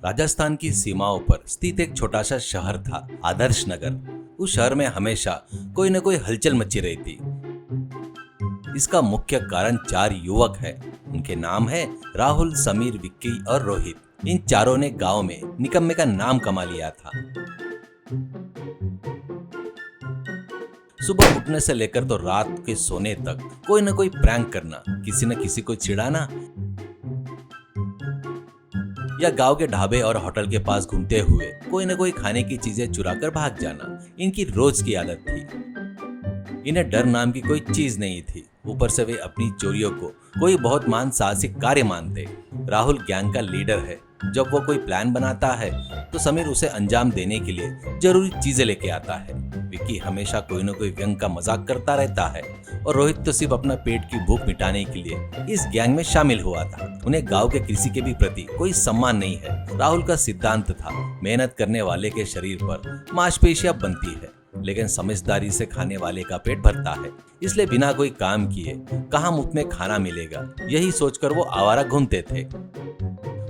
राजस्थान की सीमाओं पर स्थित एक छोटा सा शहर था, आदर्श नगर। उस शहर में हमेशा कोई न कोई हलचल मची रहती। इसका मुख्य कारण चार युवक हैं। उनके नाम है राहुल, समीर, विक्की और रोहित। इन चारों ने गांव में निकम्मे का नाम कमा लिया था। सुबह उठने से लेकर तो रात के सोने तक कोई न कोई प्रैंक करना, किसी न किसी को चिढ़ाना या गांव के ढाबे और होटल के पास घूमते हुए कोई न कोई खाने की चीजें चुरा कर भाग जाना इनकी रोज की आदत थी। इन्हें डर नाम की कोई चीज नहीं थी। ऊपर से वे अपनी चोरियों को कोई बहुत महान साहसिक कार्य मानते। राहुल गैंग का लीडर है। जब वो कोई प्लान बनाता है तो समीर उसे अंजाम देने के लिए जरूरी चीजें लेके आता है। विक्की हमेशा कोई न कोई व्यंग का मजाक करता रहता है और रोहित तो सिर्फ अपना पेट की भूख मिटाने के लिए इस गैंग में शामिल हुआ था। उन्हें गांव के किसी के भी प्रति कोई सम्मान नहीं है। राहुल का सिद्धांत था, मेहनत करने वाले के शरीर पर मांसपेशियां बनती है, लेकिन समझदारी से खाने वाले का पेट भरता है। इसलिए बिना कोई काम किए कहाँ मुफ्त में खाना मिलेगा, यही सोचकर वो आवारा घूमते थे।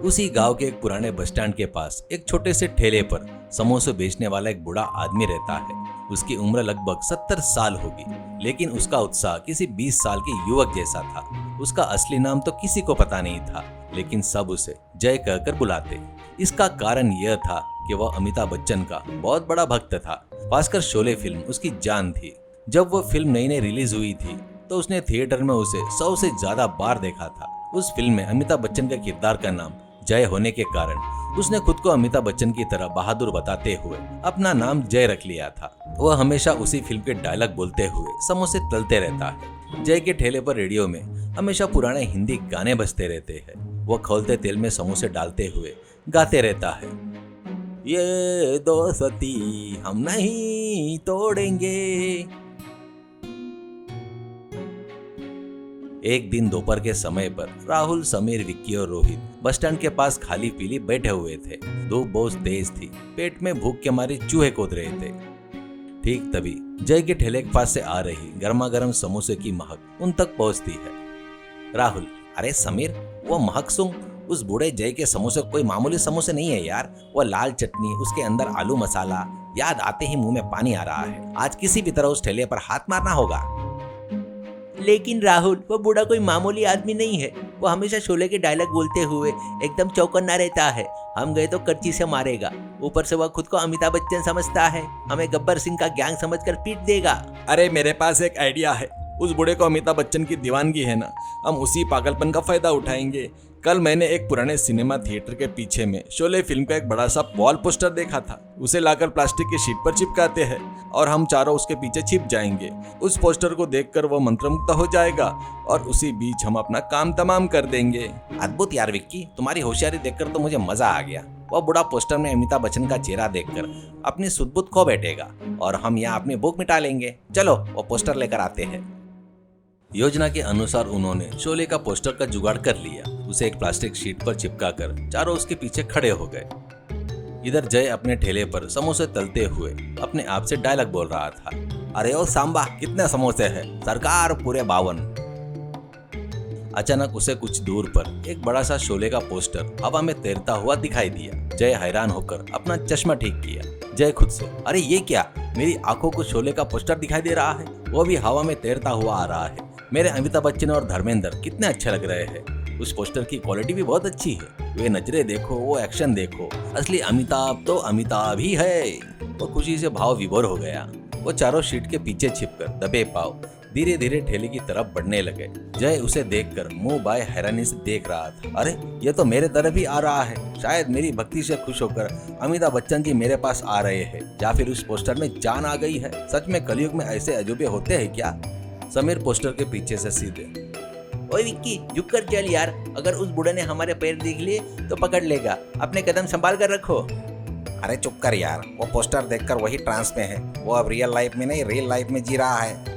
उसी गांव के एक पुराने बस स्टैंड के पास एक छोटे से ठेले पर समोसे बेचने वाला एक बूढ़ा आदमी रहता है। उसकी उम्र लगभग 70 साल होगी, लेकिन उसका उत्साह किसी 20 साल के युवक जैसा था। उसका असली नाम तो किसी को पता नहीं था, लेकिन सब उसे जय कहकर बुलाते। इसका कारण यह था कि वह अमिताभ बच्चन का बहुत बड़ा भक्त था। खासकर शोले फिल्म उसकी जान थी। जब वो फिल्म नई नई रिलीज हुई थी तो उसने थिएटर में उसे 100 से ज्यादा बार देखा था। उस फिल्म में अमिताभ बच्चन का किरदार का नाम जय होने के कारण उसने खुद को अमिताभ बच्चन की तरह बहादुर बताते हुए अपना नाम जय रख लिया था। वह हमेशा उसी फिल्म के डायलॉग बोलते हुए समोसे तलते रहता है। जय के ठेले पर रेडियो में हमेशा पुराने हिंदी गाने बजते रहते हैं। वह खौलते तेल में समोसे डालते हुए गाते रहता है, ये दोस्ती हम नहीं तोड़ेंगे। एक दिन दोपहर के समय पर राहुल, समीर, विक्की और रोहित बस स्टैंड के पास खाली पीली बैठे हुए थे। धूप बहुत तेज थी। पेट में भूख के मारे चूहे कूद रहे थे। ठीक तभी जय के ठेले के पास से आ रही गर्मा गर्म समोसे की महक उन तक पहुंचती है। राहुल, अरे समीर, वो महक सुन। उस बूढ़े जय के समोसे कोई मामूली समोसे नहीं है यार। वो लाल चटनी, उसके अंदर आलू मसाला, याद आते ही मुंह में पानी आ रहा है। आज किसी भी तरह उस ठेले पर हाथ मारना होगा। लेकिन राहुल, वो बूढ़ा कोई मामूली आदमी नहीं है। वो हमेशा शोले के डायलॉग बोलते हुए एकदम चौकन्ना रहता है। हम गए तो कर्ची से मारेगा। ऊपर से वह खुद को अमिताभ बच्चन समझता है। हमें गब्बर सिंह का गैंग समझकर पीट देगा। अरे मेरे पास एक आइडिया है। उस बूढ़े को अमिताभ बच्चन की दीवानगी है ना, हम उसी पागलपन का फायदा उठाएंगे। कल मैंने एक पुराने सिनेमा थिएटर के पीछे में शोले फिल्म का एक बड़ा सा वॉल पोस्टर देखा था। उसे लाकर प्लास्टिक की शीट पर चिपकाते हैं और हम चारों उसके पीछे छिप जाएंगे। उस पोस्टर को देखकर वो मंत्रमुग्ध हो जाएगा और उसी बीच हम अपना काम तमाम कर देंगे। अद्भुत यार विक्की, तुम्हारी होशियारी देखकर तो मुझे मजा आ गया। वह बूढ़ा पोस्टर में अमिताभ बच्चन का चेहरा देखकर अपनी सुध-बुध खो बैठेगा और हम यहाँ अपनी भूख मिटा लेंगे। चलो वो पोस्टर लेकर आते हैं। योजना के अनुसार उन्होंने शोले का पोस्टर का जुगाड़ कर लिया। उसे एक प्लास्टिक शीट पर चिपकाकर चारों उसके पीछे खड़े हो गए। इधर जय अपने ठेले पर समोसे तलते हुए अपने आप से डायलॉग बोल रहा था, अरे ओ सांबा, कितने समोसे हैं? सरकार, पूरे 52। अचानक उसे कुछ दूर पर एक बड़ा सा शोले का पोस्टर हवा में तैरता हुआ दिखाई दिया। जय हैरान होकर अपना चश्मा ठीक किया। जय खुद से, अरे ये क्या? मेरी आंखों को शोले का पोस्टर दिखाई दे रहा है, वो भी हवा में तैरता हुआ आ रहा है। मेरे अमिताभ बच्चन और धर्मेंद्र कितने अच्छे लग रहे हैं। उस पोस्टर की क्वालिटी भी बहुत अच्छी है। वे नजरें देखो, वो एक्शन देखो, असली अमिताभ तो अमिताभ ही है। वो खुशी से भाव विभोर हो गया। वो चारों शीट के पीछे छिपकर दबे पाव धीरे धीरे ठेले की तरफ बढ़ने लगे। जय उसे देखकर मुंह बाय हैरानी से देख रहा था। अरे ये तो मेरे तरफ ही आ रहा है। शायद मेरी भक्ति से खुश होकर अमिताभ बच्चन जी मेरे पास आ रहे हैं, या फिर उस पोस्टर में जान आ गई है। सच में कलयुग में ऐसे अजूबे होते हैं क्या? समीर पोस्टर के पीछे से सीधे, ओए विक्की, झुक कर चल यार। अगर उस बूढ़े ने हमारे पैर देख लिए तो पकड़ लेगा। अपने कदम संभाल कर रखो। अरे चुप कर यार, वो पोस्टर देखकर वही ट्रांस में है। वो अब रियल लाइफ में नहीं, रियल लाइफ में जी रहा है।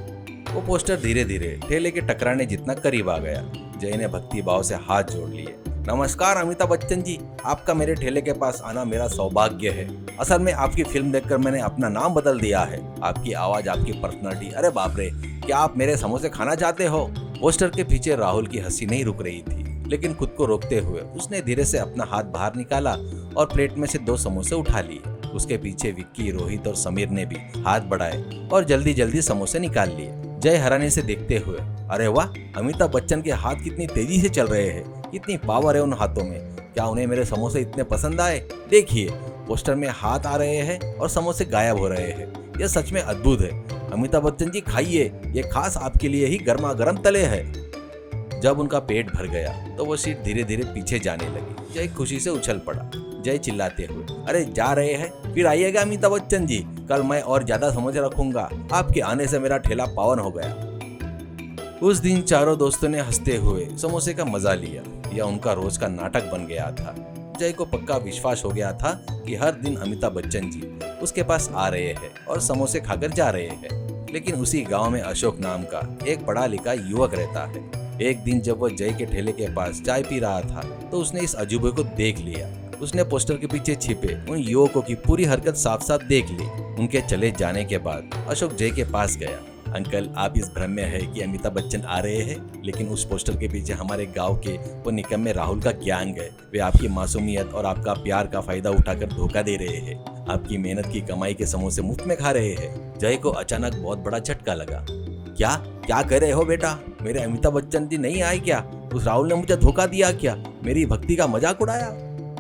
वो पोस्टर धीरे धीरे ठेले के टकराने जितना करीब आ गया। जय ने भक्ति भाव से हाथ जोड़ लिए। नमस्कार अमिताभ बच्चन जी, आपका मेरे ठेले के पास आना मेरा सौभाग्य है। असल में आपकी फिल्म देखकर मैंने अपना नाम बदल दिया है। आपकी आवाज, आपकी पर्सनालिटी, अरे बाप रे, क्या आप मेरे समोसे खाना चाहते हो? पोस्टर के पीछे राहुल की हंसी नहीं रुक रही थी। लेकिन खुद को रोकते हुए उसने धीरे से अपना हाथ बाहर निकाला और प्लेट में से 2 समोसे उठा लिए। उसके पीछे विक्की, रोहित और समीर ने भी हाथ बढ़ाए और जल्दी जल्दी समोसे निकाल लिए। जय हैरानी से देखते हुए, अरे वाह, अमिताभ बच्चन के हाथ कितनी तेजी से चल रहे हैं, कितनी पावर है उन हाथों में, क्या उन्हें मेरे समोसे इतने पसंद आए? देखिए, पोस्टर में हाथ आ रहे हैं और समोसे गायब हो रहे हैं। यह सच में अद्भुत है। अमिताभ बच्चन जी खाइए, ये खास आपके लिए ही गर्मा गर्म तले हैं। जब उनका पेट भर गया तो वो सीट धीरे धीरे पीछे जाने लगी। जय खुशी से उछल पड़ा। जय चिल्लाते हुए, अरे जा रहे हैं? फिर आइएगा अमिताभ बच्चन जी, कल मैं और ज्यादा समोसे रखूंगा। आपके आने से मेरा ठेला पावन हो गया। उस दिन चारों दोस्तों ने हंसते हुए समोसे का मजा लिया। यह उनका रोज का नाटक बन गया था। जय को पक्का विश्वास हो गया था कि हर दिन अमिताभ बच्चन जी उसके पास आ रहे हैं और समोसे खाकर जा रहे हैं। लेकिन उसी गांव में अशोक नाम का एक पढ़ा लिखा युवक रहता है। एक दिन जब वह जय के ठेले के पास चाय पी रहा था तो उसने इस अजूबे को देख लिया। उसने पोस्टर के पीछे छिपे उन युवकों की पूरी हरकत साफ साफ देख ली। उनके चले जाने के बाद अशोक जय के पास गया। अंकल, आप इस भ्रम में है कि अमिताभ बच्चन आ रहे हैं, लेकिन उस पोस्टर के पीछे हमारे गांव के वो निकम्मे राहुल का गैंग है। वे आपकी मासूमियत और आपका प्यार का फायदा उठाकर धोखा दे रहे हैं। आपकी मेहनत की कमाई के समोसे मुफ्त में खा रहे हैं। जय को अचानक बहुत बड़ा झटका लगा। क्या क्या कह रहे हो बेटा? मेरे अमिताभ बच्चन जी नहीं आए क्या? उस राहुल ने मुझे धोखा दिया क्या? मेरी भक्ति का मजाक उड़ाया?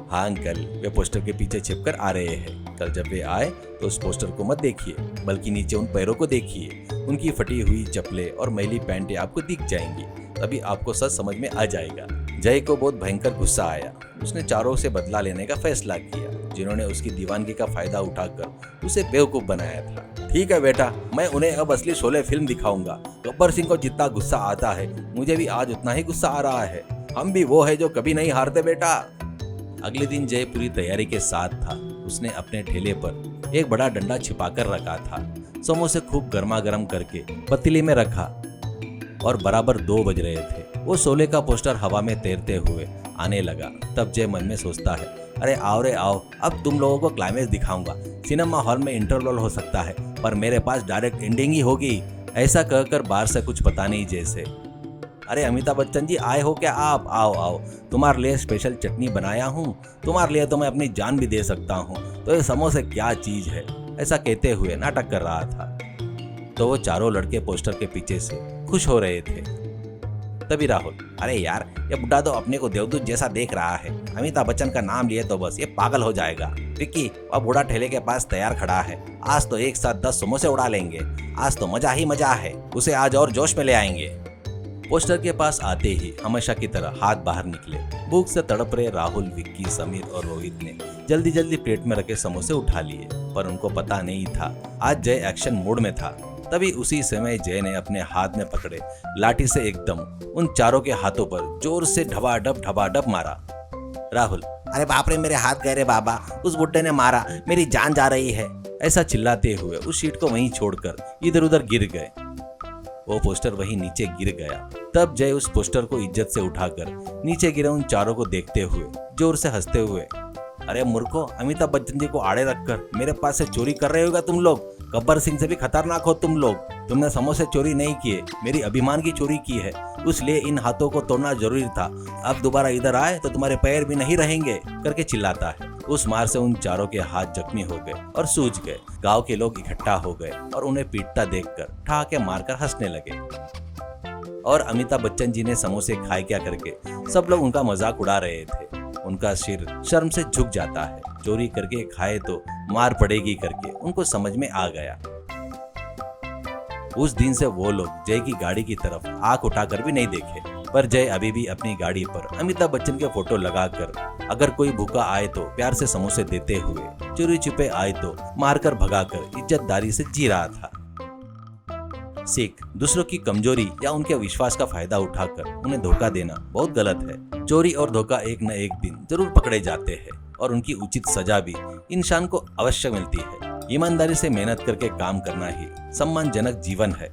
हाँ अंकल, वे पोस्टर के पीछे छिपकर आ रहे हैं। कल जब वे आए तो उस पोस्टर को मत देखिए, बल्कि नीचे उन पैरों को देखिए। उनकी फटी हुई चप्पलें और मैली पैंटें आपको दिख जाएंगी। तभी आपको सच समझ में आ जाएगा। जय को बहुत भयंकर गुस्सा आया। उसने चारों से बदला लेने का फैसला किया, जिन्होंने उसकी दीवानगी का फायदा उठाकर उसे बेवकूफ बनाया था। ठीक है बेटा, मैं उन्हें अब असली शोले फिल्म दिखाऊंगा। गब्बर सिंह को जितना गुस्सा आता है, मुझे भी आज उतना ही गुस्सा आ रहा है। हम भी वो है जो कभी नहीं हारते बेटा। अगले दिन जय पूरी तैयारी के साथ था। उसने अपने ठेले पर एक बड़ा डंडा छिपाकर रखा था। समोसे खूब गर्मा गर्म करके पतीली में रखा और बराबर 2 बज रहे थे। वो शोले का पोस्टर हवा में तैरते हुए आने लगा। तब जय मन में सोचता है, अरे आओ रे आओ, अब तुम लोगों को क्लाइमेक्स दिखाऊंगा। सिनेमा हॉल में इंटरवल हो सकता है, पर मेरे पास डायरेक्ट एंडिंग ही होगी। ऐसा कहकर बाहर से कुछ पता नहीं जैसे, अरे अमिताभ बच्चन जी आए हो क्या आप? आओ आओ, तुम्हारे लिए स्पेशल चटनी बनाया हूँ। तुम्हारे लिए तो मैं अपनी जान भी दे सकता हूँ। तो ये समोसे क्या चीज है? ऐसा कहते हुए नाटक कर रहा था। तो वो चारों लड़के पोस्टर के पीछे से खुश हो रहे थे। तभी राहुल, अरे यार, ये बुड्ढा तो अपने को देवदूत जैसा देख रहा है। अमिताभ बच्चन का नाम लिए तो बस ये पागल हो जाएगा। विक्की, वह बूढ़ा ठेले के पास तैयार खड़ा है। आज तो एक साथ 10 समोसे उड़ा लेंगे। आज तो मजा ही मजा है। उसे आज और जोश में ले आएंगे। पोस्टर के पास आते ही हमेशा की तरह हाथ बाहर निकले। भूख से तड़प रहे राहुल, विक्की, समीर और रोहित ने जल्दी जल्दी प्लेट में रखे समोसे उठा लिए, पर उनको पता नहीं था आज जय एक्शन मोड में था। तभी उसी समय जय ने अपने हाथ में पकड़े लाठी से एकदम उन चारों के हाथों पर जोर से ढबाडब मारा। राहुल, अरे बाप रे, मेरे हाथ गए रे बाबा, उस बुड्ढे ने मारा, मेरी जान जा रही है। ऐसा चिल्लाते हुए उस शीट को वहीं छोड़कर इधर उधर गिर गए। वो पोस्टर वहीं नीचे गिर गया। तब जय उस पोस्टर को इज्जत से उठाकर नीचे गिरे उन चारों को देखते हुए जोर से हंसते हुए, अरे मूर्खो, अमिताभ बच्चन जी को आड़े रखकर मेरे पास से चोरी कर रहे होगा तुम लोग। गब्बर सिंह से भी खतरनाक हो तुम लोग। तुमने समोसे चोरी नहीं किए, मेरी अभिमान की चोरी की है। इसलिए इन हाथों को तोड़ना जरूरी था। अब दोबारा इधर आए तो तुम्हारे पैर भी नहीं रहेंगे, करके चिल्लाता है। उस मार से उन चारों के हाथ जख्मी हो गए और सूज गए। गांव के लोग इकट्ठा हो गए और उन्हें पीटता देखकर ठहाके मारकर हंसने लगे। और अमिताभ बच्चन जी ने समोसे खाए क्या करके सब लोग उनका मजाक उड़ा रहे थे। उनका सिर शर्म से झुक जाता है। चोरी करके खाए तो मार पड़ेगी करके उनको समझ में आ गया। उस दिन से वो लोग जय की गाड़ी की तरफ आंख उठाकर भी नहीं देखे। पर जय अभी भी अपनी गाड़ी पर अमिताभ बच्चन के फोटो लगाकर, अगर कोई भूखा आए तो प्यार से समोसे देते हुए, चोरी छिपे आए तो मारकर भगाकर इज्जतदारी से जी रहा था। सीख, दूसरों की कमजोरी या उनके विश्वास का फायदा उठाकर उन्हें धोखा देना बहुत गलत है। चोरी और धोखा एक न एक दिन जरूर पकड़े जाते हैं और उनकी उचित सजा भी इंसान को अवश्य मिलती है। ईमानदारी से मेहनत करके काम करना ही सम्मानजनक जीवन है।